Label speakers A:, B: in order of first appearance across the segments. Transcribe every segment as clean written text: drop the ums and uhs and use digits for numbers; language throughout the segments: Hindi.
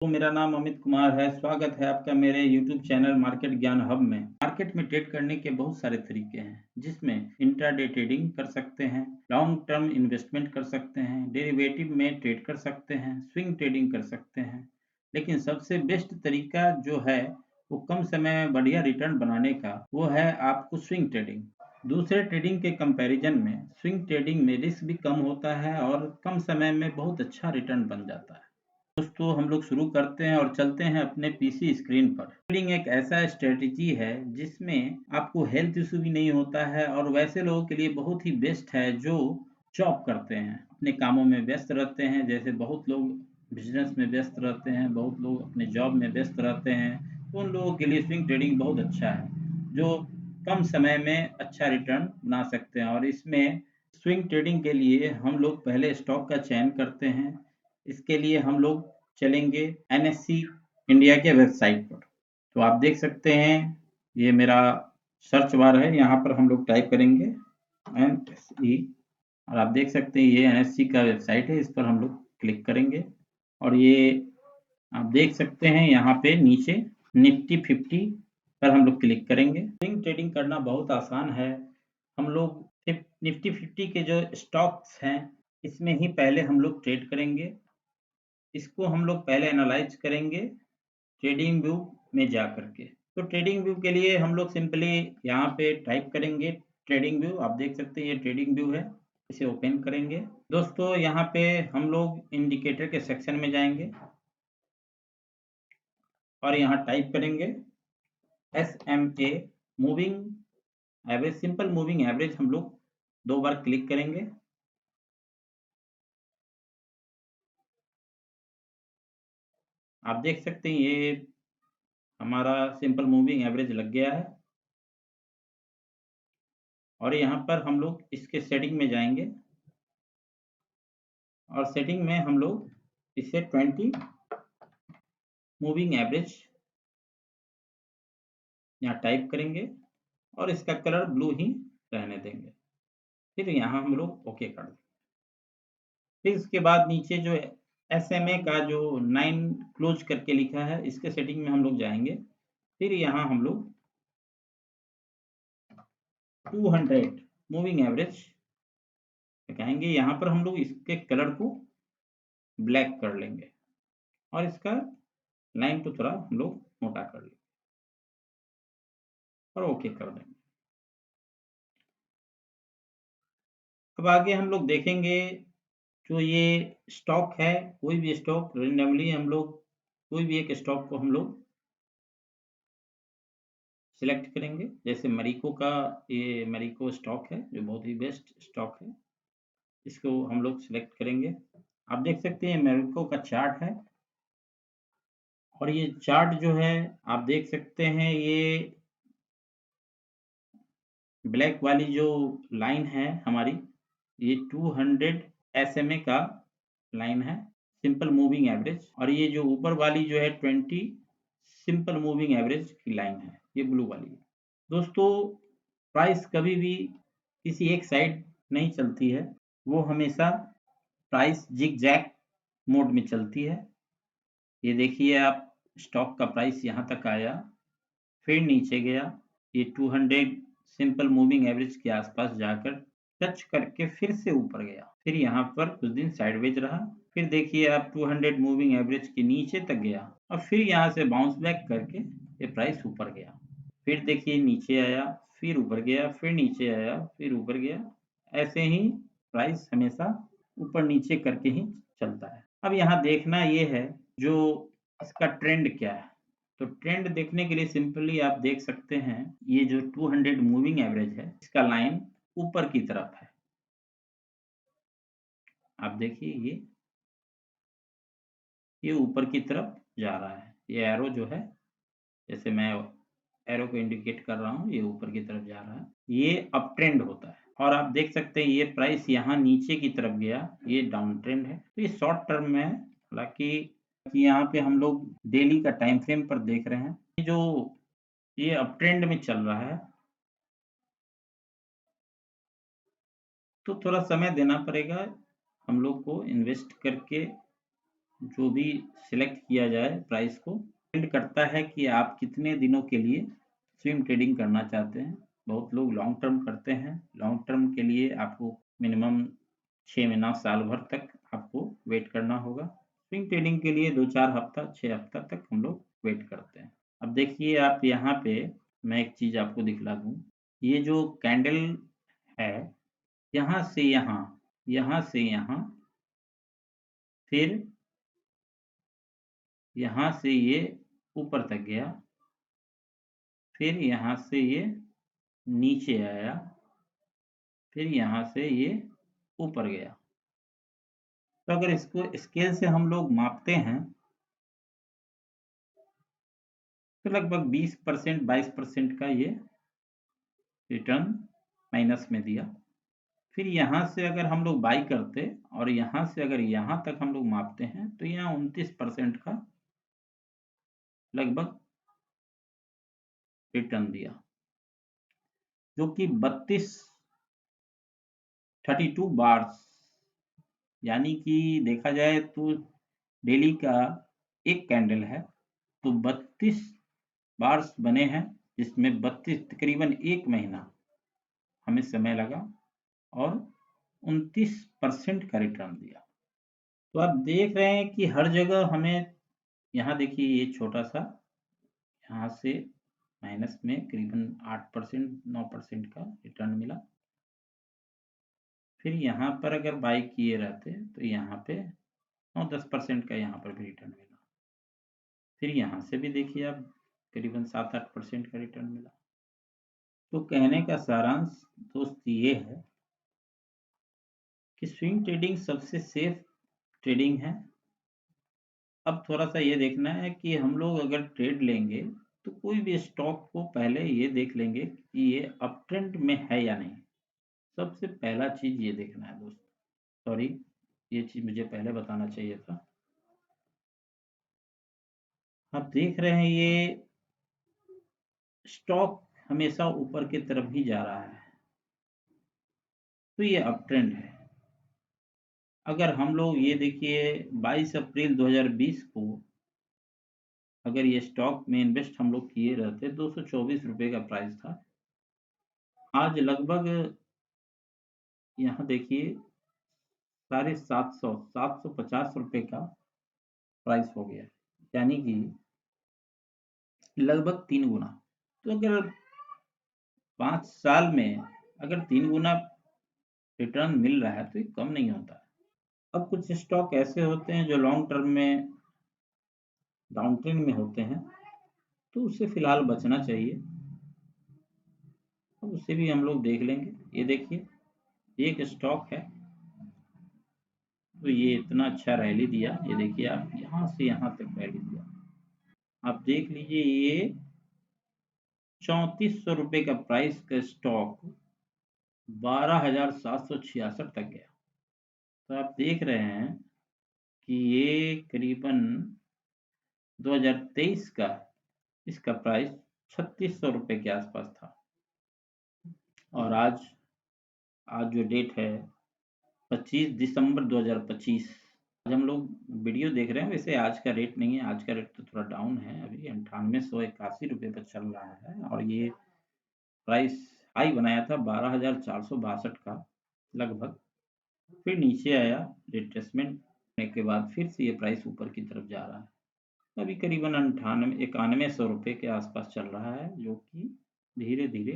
A: तो मेरा नाम अमित कुमार है। स्वागत है आपका मेरे यूट्यूब चैनल मार्केट ज्ञान हब में। मार्केट में ट्रेड करने के बहुत सारे तरीके हैं, जिसमें इंट्राडे ट्रेडिंग कर सकते हैं, लॉन्ग टर्म इन्वेस्टमेंट कर सकते हैं, डेरिवेटिव में ट्रेड कर सकते हैं, स्विंग ट्रेडिंग कर सकते हैं। लेकिन सबसे बेस्ट तरीका जो है, वो कम समय में बढ़िया रिटर्न बनाने का, वो है आपको स्विंग ट्रेडिंग। दूसरे ट्रेडिंग के कंपैरिजन में स्विंग ट्रेडिंग में रिस्क भी कम होता है और कम समय में बहुत अच्छा रिटर्न बन जाता है। दोस्तों हम लोग शुरू करते हैं और चलते हैं अपने पीसी स्क्रीन पर। ट्रेडिंग एक ऐसा स्ट्रेटजी है जिसमें आपको हेल्थ इशू भी नहीं होता है और वैसे लोगों के लिए बहुत ही बेस्ट है जो जॉब करते हैं, अपने कामों में व्यस्त रहते हैं। जैसे बहुत लोग बिजनेस में व्यस्त रहते हैं, बहुत लोग अपने जॉब में व्यस्त रहते हैं, तो उन लोगों के लिए स्विंग ट्रेडिंग बहुत अच्छा है, जो कम समय में अच्छा रिटर्न बना सकते हैं। और इसमें स्विंग ट्रेडिंग के लिए हम लोग पहले स्टॉक का चयन करते हैं। इसके लिए हम लोग चलेंगे एनएससी इंडिया के वेबसाइट पर। तो आप देख सकते हैं, ये मेरा सर्च बार है, यहाँ पर हम लोग टाइप करेंगे एनएसई और आप देख सकते हैं ये एनएससी का वेबसाइट है। इस पर हम लोग क्लिक करेंगे और ये आप देख सकते हैं यहाँ पे नीचे निफ्टी 50 पर हम लोग क्लिक करेंगे। स्विंग ट्रेडिंग करना बहुत आसान है। हम लोग निफ्टी 50 के जो स्टॉक्स हैं, इसमें ही पहले हम लोग ट्रेड करेंगे। इसको हम लोग पहले एनालाइज करेंगे ट्रेडिंग व्यू में जा करके। तो ट्रेडिंग व्यू के लिए हम लोग सिंपली यहाँ पे टाइप करेंगे ट्रेडिंग व्यू। आप देख सकते हैं ये ट्रेडिंग व्यू है, इसे ओपन करेंगे। दोस्तों यहाँ पे हम लोग इंडिकेटर के सेक्शन में जाएंगे और यहाँ टाइप करेंगे SMA moving average, simple moving average. हम लोग 2 बार क्लिक करेंगे। आप देख सकते हैं ये हमारा सिंपल मूविंग एवरेज लग गया है और यहाँ पर हम लोग इसके सेटिंग में जाएंगे और सेटिंग में हम लोग इसे 20 मूविंग एवरेज यहाँ टाइप करेंगे और इसका कलर ब्लू ही रहने देंगे। फिर यहाँ हम लोग ओके कर देंगे। फिर इसके बाद नीचे जो SMA का जो 9 क्लोज करके लिखा है, इसके सेटिंग में हम लोग जाएंगे। फिर यहाँ हम लोग 200 मूविंग एवरेज लगाएंगे। यहाँ पर हम लोग इसके कलर को ब्लैक कर लेंगे और इसका लाइन को थोड़ा हम लोग मोटा कर लेंगे और ओके कर देंगे। अब आगे हम लोग देखेंगे, जो ये स्टॉक है, कोई भी स्टॉक रेंडमली हम लोग कोई भी एक स्टॉक को हम लोग सिलेक्ट करेंगे। जैसे मरीको का, ये मरीको स्टॉक है जो बहुत ही बेस्ट स्टॉक है, इसको हम लोग सिलेक्ट करेंगे। आप देख सकते हैं मरीको का चार्ट है और ये चार्ट जो है आप देख सकते हैं, ये ब्लैक वाली जो लाइन है हमारी, ये 200 SMA का लाइन है, सिंपल मूविंग एवरेज। और ये जो ऊपर वाली जो है 20 सिंपल मूविंग एवरेज की लाइन है, ये ब्लू वाली है। दोस्तों प्राइस कभी भी किसी एक साइड नहीं चलती है, वो हमेशा प्राइस जिग जैग मोड में चलती है। ये देखिए आप, स्टॉक का प्राइस यहाँ तक आया, फिर नीचे गया, ये 200 सिंपल मूविंग एवरेज के आसपास जाकर टच करके फिर से ऊपर गया, फिर यहाँ पर कुछ दिन साइडवेज रहा, फिर देखिए आप 200 मूविंग एवरेज के नीचे तक गया और फिर यहाँ से बाउंस बैक करके ये प्राइस ऊपर गया। फिर देखिए नीचे आया, फिर ऊपर गया, फिर नीचे आया, फिर ऊपर गया। ऐसे ही प्राइस हमेशा ऊपर नीचे करके ही चलता है। अब यहाँ देखना ये है जो इसका ट्रेंड क्या है। तो ट्रेंड देखने के लिए सिंपली आप देख सकते हैं, ये जो 200 मूविंग एवरेज है, इसका लाइन ऊपर की तरफ है। आप देखिए ये ऊपर की तरफ जा रहा है। ये एरो जो है, जैसे मैं एरो को इंडिकेट कर रहा हूँ, ये ऊपर की तरफ जा रहा है, ये अप ट्रेंड होता है। और आप देख सकते हैं ये प्राइस यहाँ नीचे की तरफ गया, ये डाउन ट्रेंड है। तो ये शॉर्ट टर्म में है, हालांकि यहाँ पे हम लोग डेली का टाइम फ्रेम पर देख रहे हैं, ये जो ये अप ट्रेंड में चल रहा है, तो थोड़ा समय देना पड़ेगा हम लोग को इन्वेस्ट करके जो भी सिलेक्ट किया जाए प्राइस को डिपेंड करता है कि आप कितने दिनों के लिए स्विंग ट्रेडिंग करना चाहते हैं। बहुत लोग लॉन्ग टर्म करते हैं। लॉन्ग टर्म के लिए आपको मिनिमम 6 महीना, साल भर तक आपको वेट करना होगा। स्विंग ट्रेडिंग के लिए 2-4 हफ्ता, 6 हफ्ता तक हम लोग वेट करते हैं। अब देखिए आप यहाँ पे मैं एक चीज़ आपको दिखला दूँ। ये जो कैंडल है, यहाँ से यहाँ, यहाँ से यहाँ, फिर यहाँ से ये ऊपर तक गया, फिर यहाँ से ये नीचे आया, फिर यहाँ से ये ऊपर गया। तो अगर इसको स्केल से हम लोग मापते हैं तो लगभग 20% 22% का ये रिटर्न माइनस में दिया। फिर यहाँ से अगर हम लोग बाई करते और यहाँ से अगर यहाँ तक हम लोग मापते हैं तो यहाँ 29% का लगभग रिटर्न दिया, जो कि 32 बार्स, यानी कि देखा जाए तो डेली का एक कैंडल है तो 32 बार्स बने हैं, जिसमें 32 तकरीबन 1 महीना हमें समय लगा और 29% का रिटर्न दिया। तो आप देख रहे हैं कि हर जगह हमें, यहाँ देखिए ये छोटा सा, यहाँ से माइनस में करीबन 8% 9% का रिटर्न मिला। फिर यहाँ पर अगर बाई किए रहते तो यहाँ पे 9-10% का यहाँ पर भी रिटर्न मिला। फिर यहाँ से भी देखिए आप करीबन 7-8% का रिटर्न मिला। तो कहने का सारांश दोस्त ये है कि स्विंग ट्रेडिंग सबसे सेफ ट्रेडिंग है। अब थोड़ा-सा ये देखना है कि हम लोग अगर ट्रेड लेंगे तो कोई भी स्टॉक को पहले ये देख लेंगे कि ये अप ट्रेंड में है या नहीं। सबसे पहला चीज़ ये देखना है दोस्त। सॉरी, ये चीज़ मुझे पहले बताना चाहिए था। आप देख रहे हैं ये स्टॉक हमेशा ऊपर की तरफ ही जा रहा है, तो ये अप ट्रेंड है। अगर हम लोग ये देखिए 22 अप्रैल 2020 को अगर ये स्टॉक में इन्वेस्ट हम लोग किए रहते, 224 रुपए का प्राइस था। आज लगभग यहाँ देखिए 750 750 रुपए का प्राइस हो गया, यानी कि लगभग 3 गुना। तो अगर 5 साल में अगर 3 गुना रिटर्न मिल रहा है तो ये कम नहीं होता है। अब कुछ स्टॉक ऐसे होते हैं जो लॉन्ग टर्म में डाउन ट्रेंड में होते हैं, तो उससे फिलहाल बचना चाहिए। अब उसे भी हम लोग देख लेंगे। ये देखिए एक स्टॉक है, तो ये इतना अच्छा रैली दिया। ये देखिए आप यहाँ से यहाँ तक रैली दिया। आप देख लीजिए ये 3400 रुपए का प्राइस का स्टॉक 12,766 तक गया। तो आप देख रहे हैं कि ये करीबन 2023 का इसका प्राइस 3600 रुपए के आसपास था। और आज आज जो डेट है 25 दिसंबर 2025, आज हम लोग वीडियो देख रहे हैं। वैसे आज का रेट नहीं है, आज का रेट तो थोड़ा डाउन है, अभी 9881 रुपये पर चल रहा है। और ये प्राइस हाई बनाया था 12,462 का लगभग, फिर नीचे आया रिट्रेसमेंट होने के बाद, फिर से ये प्राइस ऊपर की तरफ जा रहा है। अभी करीबन 9100 रुपये के आसपास चल रहा है, जो कि धीरे धीरे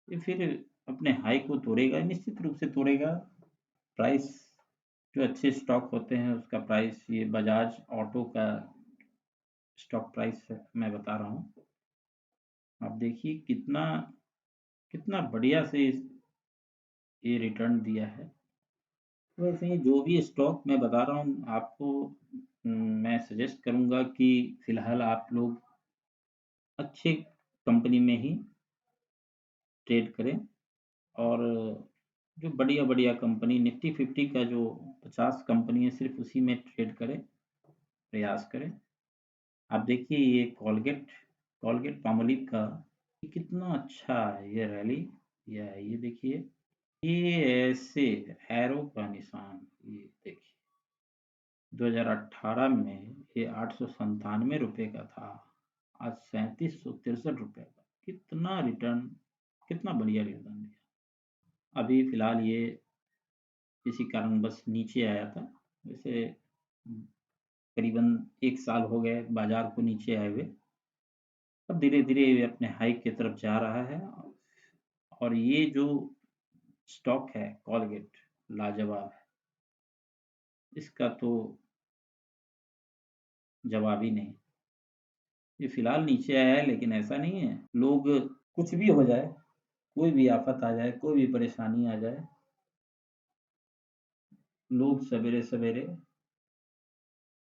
A: ये फिर अपने हाई को तोड़ेगा, निश्चित रूप से तोड़ेगा। प्राइस जो अच्छे स्टॉक होते हैं उसका प्राइस, ये बजाज ऑटो का स्टॉक प्राइस है मैं बता रहा हूँ। आप देखिए कितना कितना बढ़िया से ये रिटर्न दिया है। वैसे ही जो भी स्टॉक मैं बता रहा हूँ आपको, मैं सजेस्ट करूँगा कि फ़िलहाल आप लोग अच्छे कंपनी में ही ट्रेड करें। और जो बढ़िया-बढ़िया कंपनी निफ्टी 50 का जो 50 कंपनी है सिर्फ़ उसी में ट्रेड करें, प्रयास करें। आप देखिए ये कोलगेट पामोलिव का ये कितना अच्छा है ये रैली। ये देखिए, ये ऐसे एरो का निशान, ये देखिए। 2018 में ये 897 रुपये का था, आज 3763 रुपये का। कितना रिटर्न, कितना बढ़िया रिटर्न दिया। अभी फिलहाल ये किसी कारणवश नीचे आया था। वैसे करीबन 1 साल हो गए बाजार को नीचे आए हुए। अब धीरे धीरे अपने हाई की तरफ जा रहा है। और ये जो स्टॉक है कॉलगेट, लाजवाब है, इसका तो जवाब ही नहीं। ये फिलहाल नीचे आया है, लेकिन ऐसा नहीं है, लोग कुछ भी हो जाए, कोई भी आफत आ जाए, कोई भी परेशानी आ जाए, लोग सवेरे सवेरे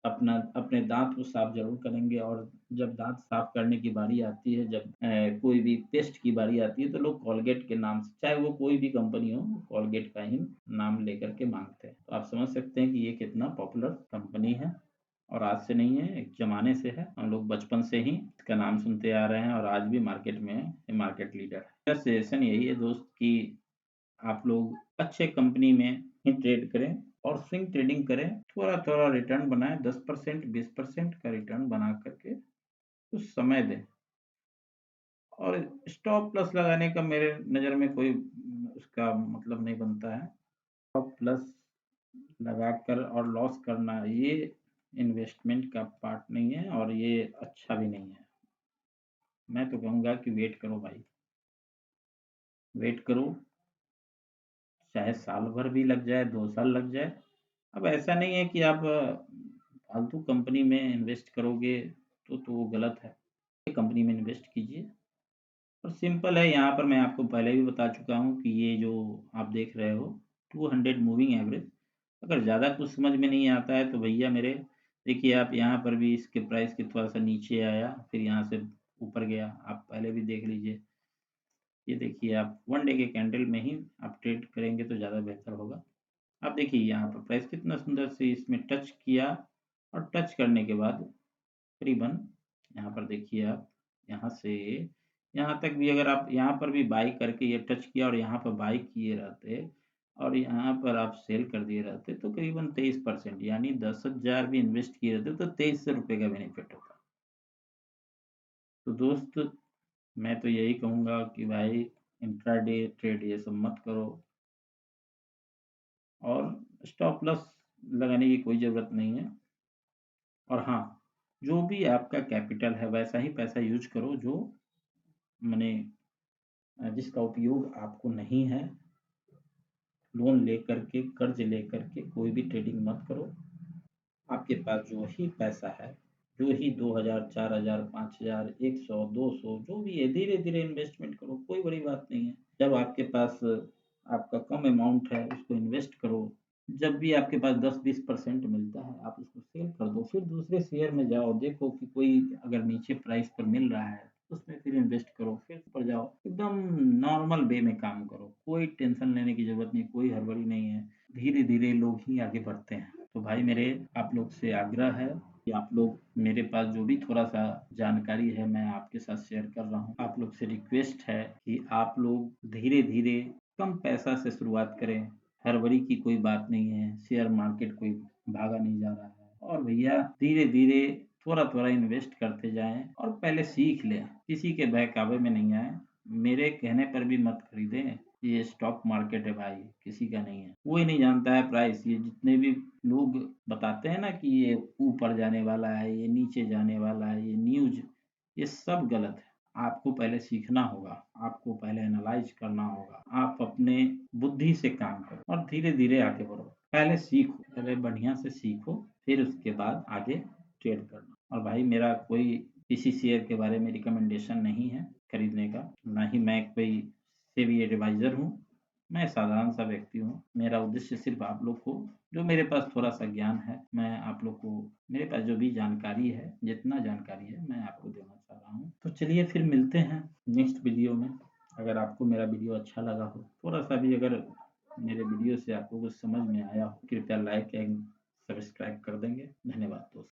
A: अपना अपने दांत को साफ जरूर करेंगे। और जब दांत साफ करने की बारी आती है, जब कोई भी पेस्ट की बारी आती है, तो लोग कॉलगेट के नाम से, चाहे वो कोई भी कंपनी हो, कॉलगेट का ही नाम लेकर के मांगते हैं। तो आप समझ सकते हैं कि ये कितना पॉपुलर कंपनी है। और आज से नहीं है, एक ज़माने से है। हम लोग बचपन से ही इसका नाम सुनते आ रहे हैं और आज भी मार्केट में है, मार्केट लीडर है। मेरा सजेशन यही है दोस्त कि आप लोग अच्छे कंपनी में ही ट्रेड करें और स्विंग ट्रेडिंग करें। थोड़ा-थोड़ा रिटर्न बनाएँ, 10% 20% का रिटर्न बना करके कुछ समय दें। और स्टॉप लॉस लगाने का मेरे नज़र में कोई उसका मतलब नहीं बनता है। स्टॉप लॉस लगाकर और लॉस करना, ये इन्वेस्टमेंट का पार्ट नहीं है और ये अच्छा भी नहीं है। मैं तो कहूँगा कि वेट करो भाई, वेट करो, चाहे साल भर भी लग जाए, 2 साल लग जाए। अब ऐसा नहीं है कि आप फालतू कंपनी में इन्वेस्ट करोगे तो वो गलत है। कंपनी में इन्वेस्ट कीजिए। और सिंपल है, यहाँ पर मैं आपको पहले भी बता चुका हूँ कि ये जो आप देख रहे हो 200 मूविंग एवरेज, अगर ज़्यादा कुछ समझ में नहीं आता है तो भैया मेरे, देखिए आप यहाँ पर भी इसके प्राइस के थोड़ा सा नीचे आया, फिर यहाँ से ऊपर गया, आप पहले भी देख लीजिए। ये देखिए, आप 1 डे के कैंडल में ही आप ट्रेड करेंगे तो ज़्यादा बेहतर होगा। आप देखिए यहाँ पर प्राइस कितना सुंदर से इसमें टच किया, और टच करने के बाद करीबन यहाँ पर देखिए आप, यहाँ से यहाँ तक भी अगर आप यहाँ पर भी बाई करके ये टच किया और यहाँ पर बाई किए रहते और यहाँ पर आप सेल कर दिए रहते, तो करीबन 23%, यानी 10,000 भी इन्वेस्ट किए रहते तो 2300 रुपये का बेनिफिट होता। तो दोस्त, मैं तो यही कहूँगा कि भाई इंट्राडे ट्रेड ये सब मत करो, और स्टॉप लॉस लगाने की कोई ज़रूरत नहीं है। और हाँ, जो भी आपका कैपिटल है वैसा ही पैसा यूज़ करो जो मने जिसका उपयोग आपको नहीं है। लोन लेकर के, कर्ज लेकर के कोई भी ट्रेडिंग मत करो। आपके पास जो ही पैसा है, जो ही 2000, 4000, 5000, 100, 200 जो भी है, धीरे-धीरे इन्वेस्टमेंट करो, कोई बड़ी बात नहीं है। जब आपके पास आपका कम अमाउंट है, उसको इन्वेस्ट करो। जब भी आपके पास 10-20% मिलता है, आप उसको सेल कर दो, फिर दूसरे शेयर में जाओ, देखो कि कोई अगर नीचे प्राइस पर मिल रहा है, उसमें फिर इन्वेस्ट करो, फिर ऊपर जाओ। एकदम नॉर्मल वे में काम करो, कोई टेंशन लेने की ज़रूरत नहीं, कोई हड़बड़ी नहीं है। धीरे-धीरे लोग ही आगे बढ़ते हैं। तो भाई मेरे आप लोग से आग्रह है कि आप लोग, मेरे पास जो भी थोड़ा-सा जानकारी है मैं आपके साथ शेयर कर रहा हूँ। आप लोग से रिक्वेस्ट है कि आप लोग धीरे-धीरे कम पैसा से शुरुआत करें। हड़बड़ी की कोई बात नहीं है, शेयर मार्केट कोई भागा नहीं जा रहा है। और भैया धीरे-धीरे थोड़ा-थोड़ा इन्वेस्ट करते जाएँ और पहले सीख लें, किसी के बहकावे में नहीं आएँ। मेरे कहने पर भी मत खरीदें, ये स्टॉक मार्केट है भाई, किसी का नहीं है। कोई नहीं जानता है प्राइस, ये जितने भी लोग बताते हैं ना कि ये ऊपर जाने वाला है, ये नीचे जाने वाला है, ये न्यूज़, ये सब गलत है। आपको पहले सीखना होगा, आपको पहले एनालाइज़ करना होगा। आप अपने बुद्धि से काम करो और धीरे-धीरे आगे बढ़ो। पहले सीखो, पहले बढ़िया से सीखो, फिर उसके बाद आगे ट्रेड करना। और भाई मेरा कोई किसी शेयर के बारे में रिकमेंडेशन नहीं है खरीदने का, ना ही मैं कोई सेबी एडवाइज़र हूँ। मैं साधारण सा व्यक्ति हूँ। मेरा उद्देश्य सिर्फ़ आप लोग को, जो मेरे पास थोड़ा-सा ज्ञान है, मैं आप लोग को, मेरे पास जो भी जानकारी है, जितना जानकारी है, मैं आपको देना चाह रहा हूँ। तो चलिए फिर मिलते हैं नेक्स्ट वीडियो में। अगर आपको मेरा वीडियो अच्छा लगा हो, थोड़ा-सा भी अगर मेरे वीडियो से आपको कुछ समझ में आया हो, कृपया लाइक एंड सब्सक्राइब कर देंगे। धन्यवाद दोस्तों।